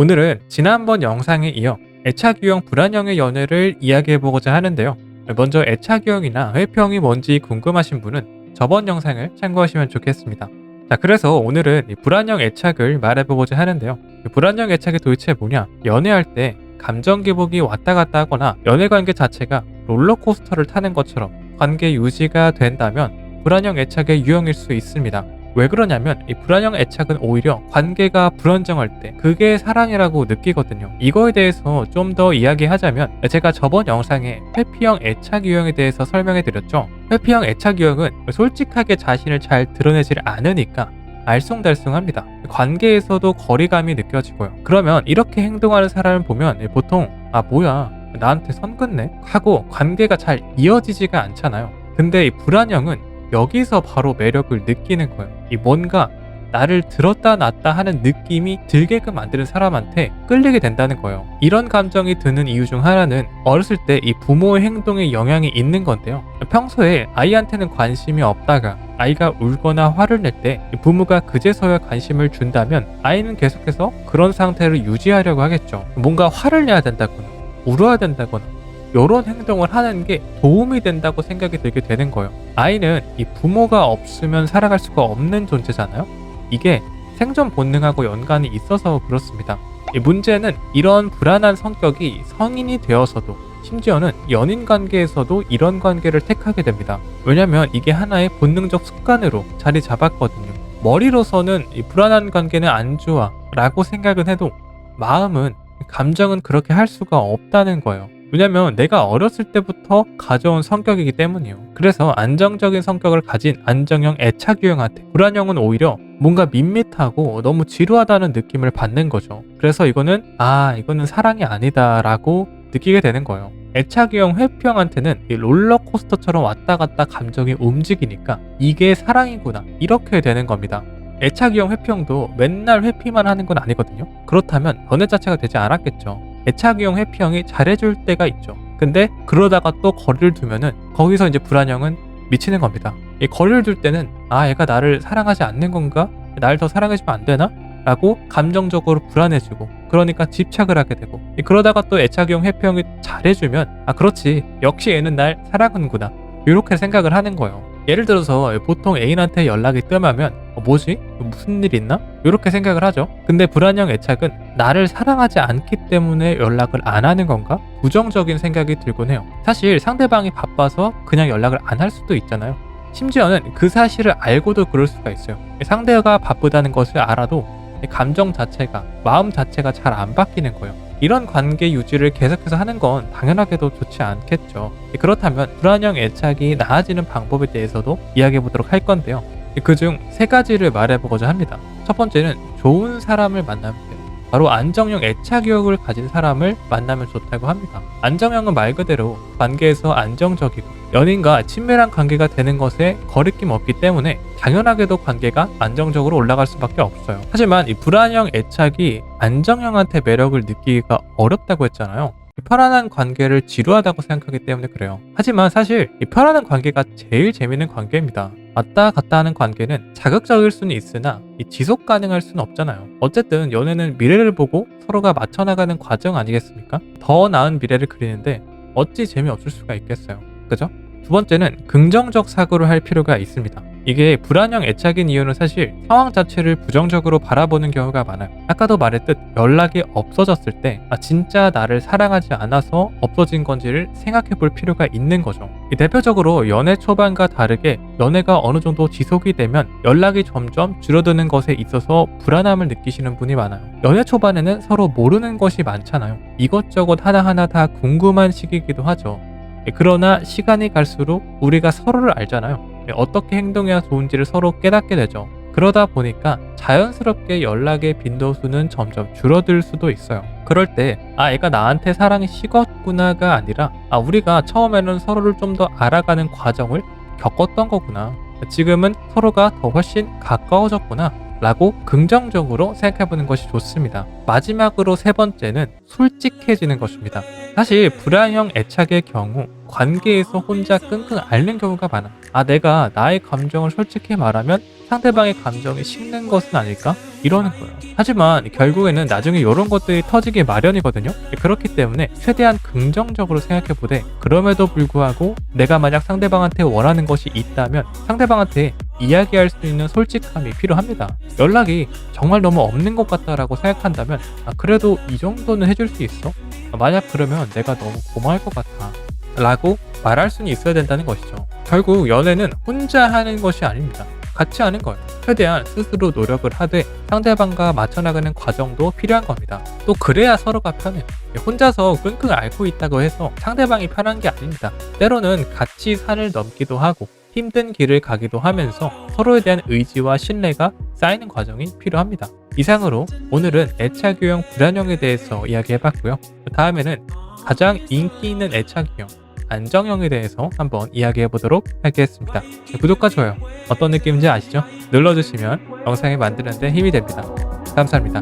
오늘은 지난번 영상에 이어 애착 유형 불안형의 연애를 이야기해보고자 하는데요. 먼저 애착 유형이나 회피형이 뭔지 궁금하신 분은 저번 영상을 참고하시면 좋겠습니다. 자, 그래서 오늘은 이 불안형 애착을 말해보고자 하는데요. 불안형 애착이 도대체 뭐냐? 연애할 때 감정 기복이 왔다 갔다 하거나 연애 관계 자체가 롤러코스터를 타는 것처럼 관계 유지가 된다면 불안형 애착의 유형일 수 있습니다. 왜 그러냐면 이 불안형 애착은 오히려 관계가 불안정할 때 그게 사랑이라고 느끼거든요. 이거에 대해서 좀 더 이야기하자면 제가 저번 영상에 회피형 애착 유형에 대해서 설명해 드렸죠. 회피형 애착 유형은 솔직하게 자신을 잘 드러내질 않으니까 알쏭달쏭합니다. 관계에서도 거리감이 느껴지고요. 그러면 이렇게 행동하는 사람을 보면 보통 뭐야 나한테 선 긋네? 하고 관계가 잘 이어지지가 않잖아요. 근데 이 불안형은 여기서 바로 매력을 느끼는 거예요. 이 뭔가 나를 들었다 놨다 하는 느낌이 들게끔 만드는 사람한테 끌리게 된다는 거예요. 이런 감정이 드는 이유 중 하나는 어렸을 때 이 부모의 행동에 영향이 있는 건데요. 평소에 아이한테는 관심이 없다가 아이가 울거나 화를 낼 때 부모가 그제서야 관심을 준다면 아이는 계속해서 그런 상태를 유지하려고 하겠죠. 뭔가 화를 내야 된다거나 울어야 된다거나 이런 행동을 하는 게 도움이 된다고 생각이 들게 되는 거예요. 아이는 이 부모가 없으면 살아갈 수가 없는 존재잖아요. 이게 생존 본능하고 연관이 있어서 그렇습니다. 이 문제는 이런 불안한 성격이 성인이 되어서도 심지어는 연인 관계에서도 이런 관계를 택하게 됩니다. 왜냐면 이게 하나의 본능적 습관으로 자리 잡았거든요. 머리로서는 이 불안한 관계는 안 좋아 라고 생각은 해도 마음은 감정은 그렇게 할 수가 없다는 거예요. 왜냐면 내가 어렸을 때부터 가져온 성격이기 때문이에요. 그래서 안정적인 성격을 가진 안정형 애착 유형한테 불안형은 오히려 뭔가 밋밋하고 너무 지루하다는 느낌을 받는 거죠. 그래서 이거는 사랑이 아니다 라고 느끼게 되는 거예요. 애착 유형 회피형한테는 이 롤러코스터처럼 왔다 갔다 감정이 움직이니까 이게 사랑이구나 이렇게 되는 겁니다. 애착 유형 회피형도 맨날 회피만 하는 건 아니거든요. 그렇다면 연애 자체가 되지 않았겠죠. 애착 유형 회피형이 잘해줄 때가 있죠. 근데 그러다가 또 거리를 두면은 거기서 이제 불안형은 미치는 겁니다. 이 거리를 둘 때는 얘가 나를 사랑하지 않는 건가? 날 더 사랑해주면 안 되나? 라고 감정적으로 불안해지고 그러니까 집착을 하게 되고 그러다가 또 애착 유형 회피형이 잘해주면 그렇지 역시 얘는 날 사랑하는구나 이렇게 생각을 하는 거예요. 예를 들어서 보통 애인한테 연락이 뜸하면 뭐지? 무슨 일 있나? 이렇게 생각을 하죠. 근데 불안형 애착은 나를 사랑하지 않기 때문에 연락을 안 하는 건가? 부정적인 생각이 들곤 해요. 사실 상대방이 바빠서 그냥 연락을 안 할 수도 있잖아요. 심지어는 그 사실을 알고도 그럴 수가 있어요. 상대가 바쁘다는 것을 알아도 감정 자체가, 마음 자체가 잘 안 바뀌는 거예요. 이런 관계 유지를 계속해서 하는 건 당연하게도 좋지 않겠죠. 그렇다면 불안형 애착이 나아지는 방법에 대해서도 이야기해 보도록 할 건데요. 그중 3가지를 말해보고자 합니다. 첫 번째는 좋은 사람을 만나면 돼요. 바로 안정형 애착 유형을 가진 사람을 만나면 좋다고 합니다. 안정형은 말 그대로 관계에서 안정적이고 연인과 친밀한 관계가 되는 것에 거리낌 없기 때문에 당연하게도 관계가 안정적으로 올라갈 수밖에 없어요. 하지만 이 불안형 애착이 안정형한테 매력을 느끼기가 어렵다고 했잖아요. 이 편안한 관계를 지루하다고 생각하기 때문에 그래요. 하지만 사실 이 편안한 관계가 제일 재밌는 관계입니다. 왔다 갔다 하는 관계는 자극적일 수는 있으나 지속 가능할 수는 없잖아요. 어쨌든 연애는 미래를 보고 서로가 맞춰나가는 과정 아니겠습니까? 더 나은 미래를 그리는데 어찌 재미없을 수가 있겠어요. 그죠? 두 번째는 긍정적 사고를 할 필요가 있습니다. 이게 불안형 애착인 이유는 사실 상황 자체를 부정적으로 바라보는 경우가 많아요. 아까도 말했듯 연락이 없어졌을 때 진짜 나를 사랑하지 않아서 없어진 건지를 생각해 볼 필요가 있는 거죠. 대표적으로 연애 초반과 다르게 연애가 어느 정도 지속이 되면 연락이 점점 줄어드는 것에 있어서 불안함을 느끼시는 분이 많아요. 연애 초반에는 서로 모르는 것이 많잖아요. 이것저것 하나하나 다 궁금한 시기이기도 하죠. 그러나 시간이 갈수록 우리가 서로를 알잖아요. 어떻게 행동해야 좋은지를 서로 깨닫게 되죠. 그러다 보니까 자연스럽게 연락의 빈도수는 점점 줄어들 수도 있어요. 그럴 때 애가 나한테 사랑이 식었구나가 아니라 우리가 처음에는 서로를 좀 더 알아가는 과정을 겪었던 거구나. 지금은 서로가 더 훨씬 가까워졌구나. 라고 긍정적으로 생각해보는 것이 좋습니다. 마지막으로 세 번째는 솔직해지는 것입니다. 사실 불안형 애착의 경우 관계에서 혼자 끙끙 앓는 경우가 많아. 내가 나의 감정을 솔직히 말하면 상대방의 감정이 식는 것은 아닐까? 이러는 거예요. 하지만 결국에는 나중에 이런 것들이 터지기 마련이거든요. 그렇기 때문에 최대한 긍정적으로 생각해보되, 그럼에도 불구하고 내가 만약 상대방한테 원하는 것이 있다면 상대방한테 이야기할 수 있는 솔직함이 필요합니다. 연락이 정말 너무 없는 것 같다라고 생각한다면 그래도 이 정도는 해줄 수 있어? 만약 그러면 내가 너무 고마울 것 같아 라고 말할 수는 있어야 된다는 것이죠. 결국 연애는 혼자 하는 것이 아닙니다. 같이 하는 거예요. 최대한 스스로 노력을 하되 상대방과 맞춰나가는 과정도 필요한 겁니다. 또 그래야 서로가 편해요. 혼자서 끙끙 앓고 있다고 해서 상대방이 편한 게 아닙니다. 때로는 같이 산을 넘기도 하고 힘든 길을 가기도 하면서 서로에 대한 의지와 신뢰가 쌓이는 과정이 필요합니다. 이상으로 오늘은 애착 유형 불안형에 대해서 이야기해봤고요. 다음에는 가장 인기 있는 애착 유형 안정형에 대해서 한번 이야기해보도록 하겠습니다. 구독과 좋아요 어떤 느낌인지 아시죠? 눌러주시면 영상을 만드는 데 힘이 됩니다. 감사합니다.